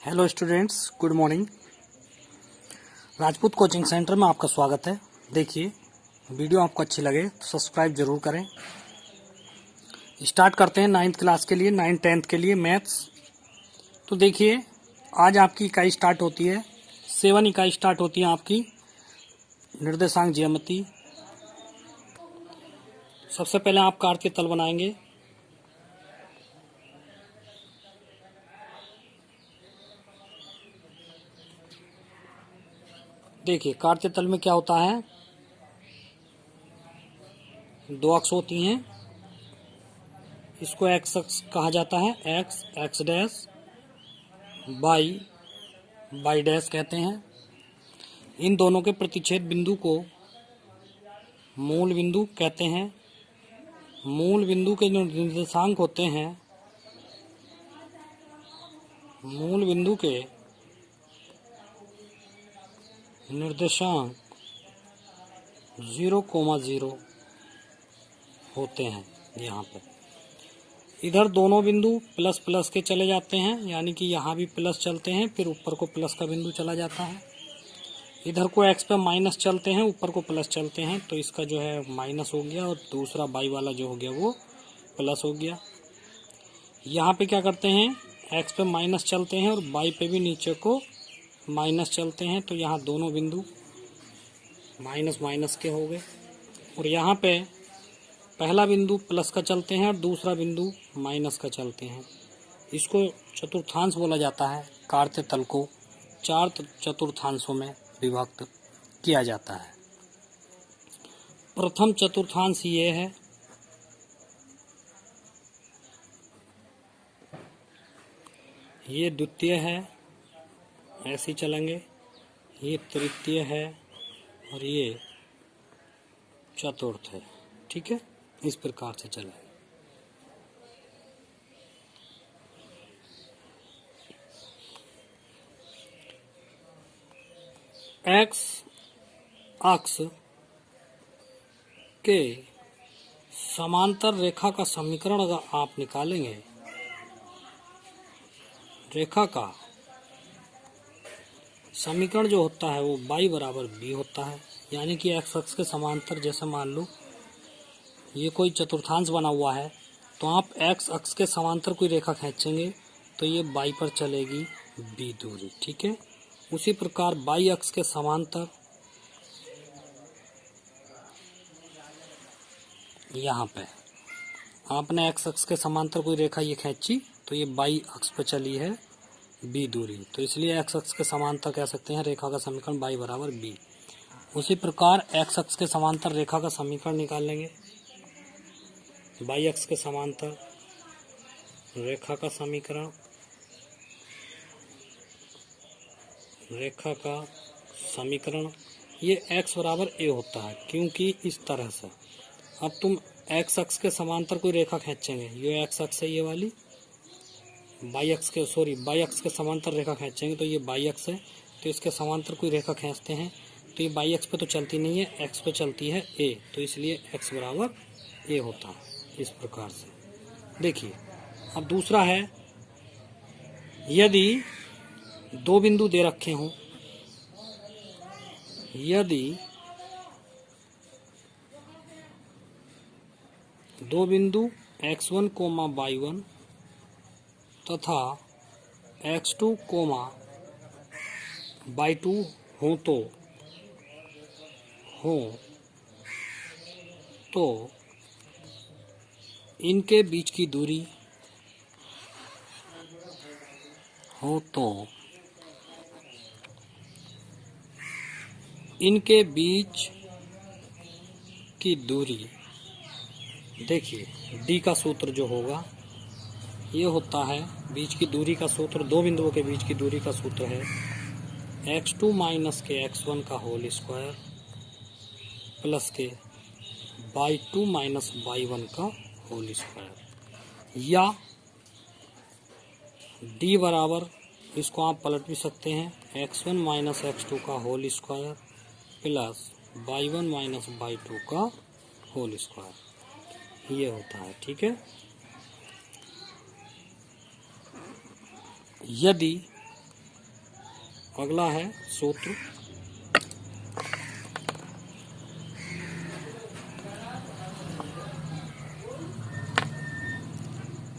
Hello students, good morning. Rajput coaching centre में आपका स्वागत है। देखिए, वीडियो आपको अच्छी लगे तो सब्सक्राइब जरूर करें। स्टार्ट करते हैं 9th क्लास के लिए, 9th 10th के लिए मैथ्स। तो देखिए, आज आपकी इकाई स्टार्ट होती है 7 इकाई स्टार्ट होती है आपकी निर्देशांक ज्यामिति। सबसे पहले आप कार्य के तल बनाएंगे। देखिए, कार्य तल में क्या होता है, दो अक्ष होती हैं। इसको एक्स अक्ष कहा जाता है, X X dash, Y Y dash कहते हैं। इन दोनों के प्रतिच्छेद बिंदु को मूल बिंदु कहते हैं। मूल बिंदु के जो निर्देशांक होते हैं, मूल बिंदु के निर्देशांक 0,0 होते हैं। यहाँ पे इधर दोनों बिंदु प्लस प्लस के चले जाते हैं, यानी कि यहाँ भी प्लस चलते हैं, फिर ऊपर को प्लस का बिंदु चला जाता है। इधर को एक्स पे माइनस चलते हैं, ऊपर को प्लस चलते हैं, तो इसका जो है माइनस हो गया और दूसरा बाई वाला जो हो गया वो प्लस हो गया। यहाँ पे क्या करते हैं, एक्स पे माइनस चलते हैं और बाई पे भी नीचे को माइनस चलते हैं, तो यहाँ दोनों बिंदु माइनस माइनस के हो गए। और यहाँ पे पहला बिंदु प्लस का चलते हैं और दूसरा बिंदु माइनस का चलते हैं। इसको चतुर्थांश बोला जाता है। कार्य तल को 4 चतुर्थांशों में विभक्त किया जाता है। प्रथम चतुर्थांश ये है, ये द्वितीय है, ऐसे चलेंगे। ये तृतीय है और ये चतुर्थ है। ठीक है, इस प्रकार से चलेंगे। एक्स अक्ष के समांतर रेखा का समीकरण अगर आप निकालेंगे, रेखा का समीकरण जो होता है वो y बराबर b होता है। यानी कि एक्स अक्ष के समांतर, जैसे मान लो ये कोई चतुर्थांश बना हुआ है, तो आप एक्स अक्ष के समांतर कोई रेखा खींचेंगे तो ये y पर चलेगी b दूरी। ठीक है, उसी प्रकार y अक्ष के समांतर यहाँ पे आपने एक्स अक्ष के समांतर कोई रेखा ये खींची तो ये y अक्ष पे चली है b दूरी, तो इसलिए एक्स अक्ष के समांतर कह सकते हैं रेखा का समीकरण y बराबर b। उसी प्रकार एक्स अक्ष के समांतर रेखा का समीकरण निकाल लेंगे। y अक्ष के समांतर रेखा का समीकरण, रेखा का समीकरण ये x बराबर a होता है, क्योंकि इस तरह से अब तुम x अक्ष के समांतर कोई रेखा खींचेंगे, ये x अक्ष है ये वाली, y अक्ष के समांतर रेखा खींचेंगे तो ये y अक्ष है, तो इसके समांतर कोई रेखा खींचते हैं तो ये y अक्ष पे तो चलती नहीं है, x पे चलती है a, तो इसलिए x बराबर a होता है। इस प्रकार से देखिए। अब दूसरा है, यदि दो बिंदु दे रखे हों, यदि दो बिंदु x1, y1 तथा x2, y2 हो तो इनके बीच की दूरी इनके बीच की दूरी, देखिए d का सूत्र जो होगा ये होता है, बीच की दूरी का सूत्र, दो बिंदुओं के बीच की दूरी का सूत्र है x2 माइनस के x1 का होल स्क्वायर प्लस के y2 माइनस y1 का होल स्क्वायर, या d बराबर, इसको आप पलट भी सकते हैं, x1 माइनस x2 का whole square plus y1 minus y2 का होल स्क्वायर, ये होता है। ठीक है, यदि अगला है सूत्र।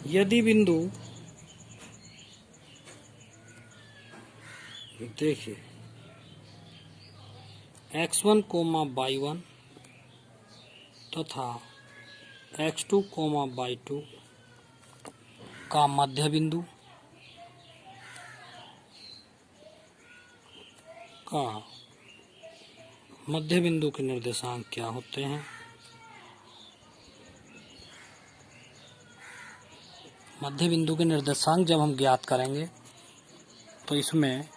यदि बिंदु, देखिए x1, y1 तथा x2, y2 का मध्य बिंदु के निर्देशांक क्या होते हैं। मध्य बिंदु के निर्देशांक जब हम ज्ञात करेंगे तो इसमें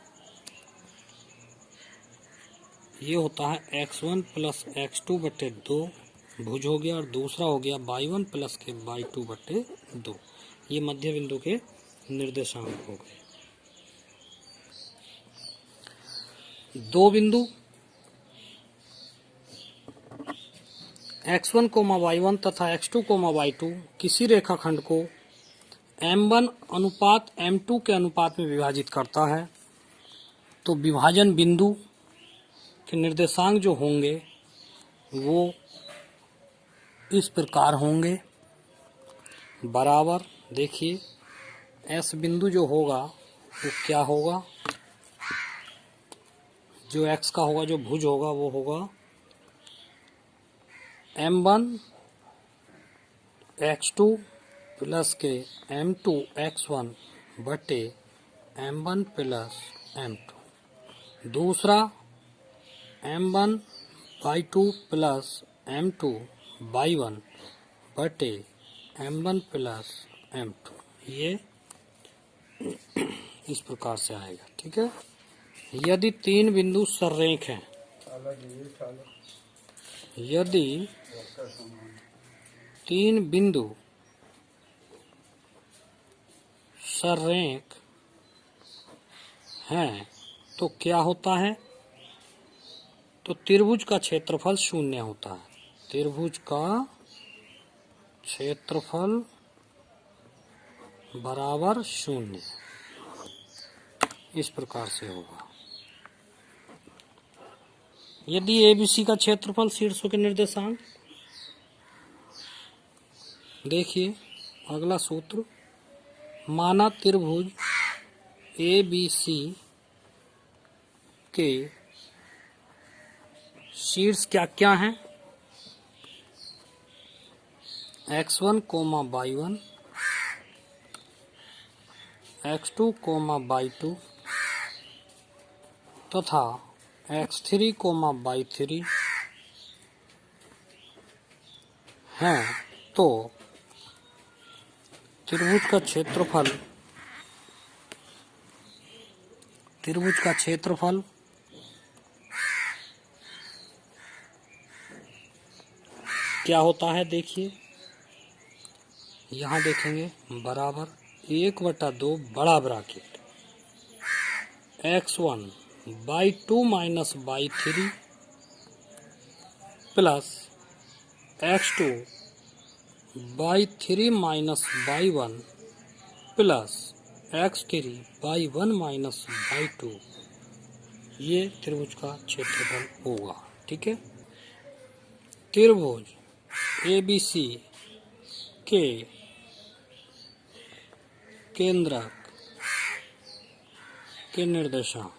ये होता है x1 प्लस x2 बटे 2 भुज हो गया, और दूसरा हो गया y1 प्लस के y2 बटे 2। ये मध्य बिंदु के निर्देशांक हो गए। दो बिंदु x1, y1 तथा x2, y2 किसी रेखाखंड को m1 अनुपात m2 के अनुपात में विभाजित करता है, तो विभाजन बिंदु के निर्देशांक जो होंगे वो इस प्रकार होंगे, बराबर। देखिए S बिंदु जो होगा वो क्या होगा, जो x का होगा, जो भुज होगा वो होगा m1 x2 प्लस के m2 x1 बटे m1 प्लस m2। दूसरा m1 y2 plus m2 y1 बटे m1 प्लस m2। ये इस प्रकार से आएगा, ठीक है। यदि तीन बिंदु सररेख हैं, यदि तीन बिंदु सररेख हैं तो क्या होता है, तो त्रिभुज का क्षेत्रफल शून्य होता है। त्रिभुज का क्षेत्रफल बराबर शून्य, इस प्रकार से होगा। यदि ABC का क्षेत्रफल शीर्षों के निर्देशांक, देखिए अगला सूत्र, माना त्रिभुज ABC के शीर्ष क्या क्या हैं, x1, y1, x2, y2 तथा x3, y3 हैं, तो त्रिभुज का क्षेत्रफल क्या होता है। देखिए यहाँ देखेंगे, बराबर 1/2 बड़ा bracket x1 y2 minus y3 plus x2 y3 minus y1 plus x3 y1 minus y2। ये त्रिभुज का क्षेत्रफल होगा, ठीक है। त्रिभुज ABC के केंद्रक के निर्देशांक,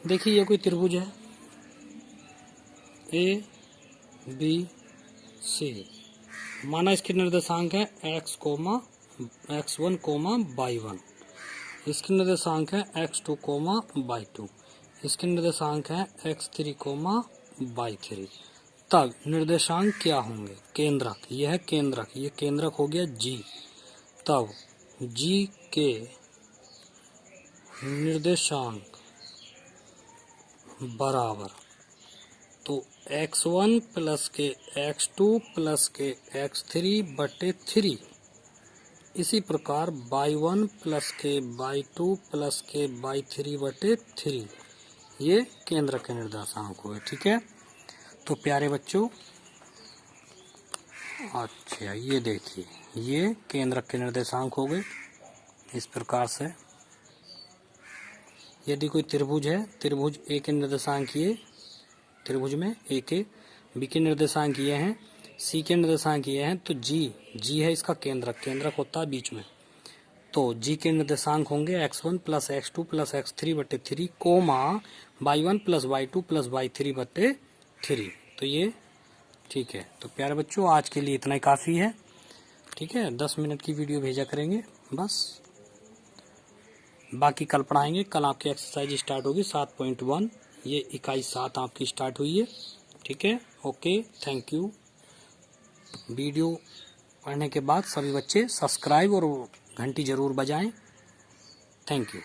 देखिए ये कोई त्रिभुज है ABC, माना इसके निर्देशांक है x1, y1, इसके निर्देशांक है x2, y2, इसके निर्देशांक है x3, y3। तब निर्देशांक क्या होंगे, केंद्रक, यह है केंद्रक, ये केंद्रक हो गया G। तब G के निर्देशांक बराबर, तो x1 प्लस के x2 प्लस के x3 बटे 3, इसी प्रकार y1 प्लस के y2 प्लस के y3 बटे 3। ये केंद्र के निर्देशांक हुए, ठीक है। तो प्यारे बच्चों, अच्छा, ये देखिए, ये केंद्रक के निर्देशांक हो गए इस प्रकार से। यदि कोई त्रिभुज है, त्रिभुज ए के निर्देशांक ये, त्रिभुज में ए के, बी के निर्देशांक ये हैं, सी के निर्देशांक ये हैं, तो जी है इसका केंद्रक, केंद्रक होता है बीच में। तो जी के निर्देशांक होंगे x1 plus x2 plus x3 बटे 3 coma y1 plus y2 plus y3 बटे 3। तो ये ठीक है। तो प्यारे बच्चों, आज के लिए इतना ही काफ़ी है। ठीक है, 10 मिनट की वीडियो भेजा करेंगे बस, बाकी कल पढ़ाएंगे। कल आपकी एक्सरसाइज स्टार्ट होगी 7.1, ये इकाई 7 आपकी स्टार्ट हुई है। ठीक है, ओके, थैंक यू। वीडियो पढ़ने के बाद सभी बच्चे सब्सक्राइब और घंटी जरूर बजाएं। Thank you.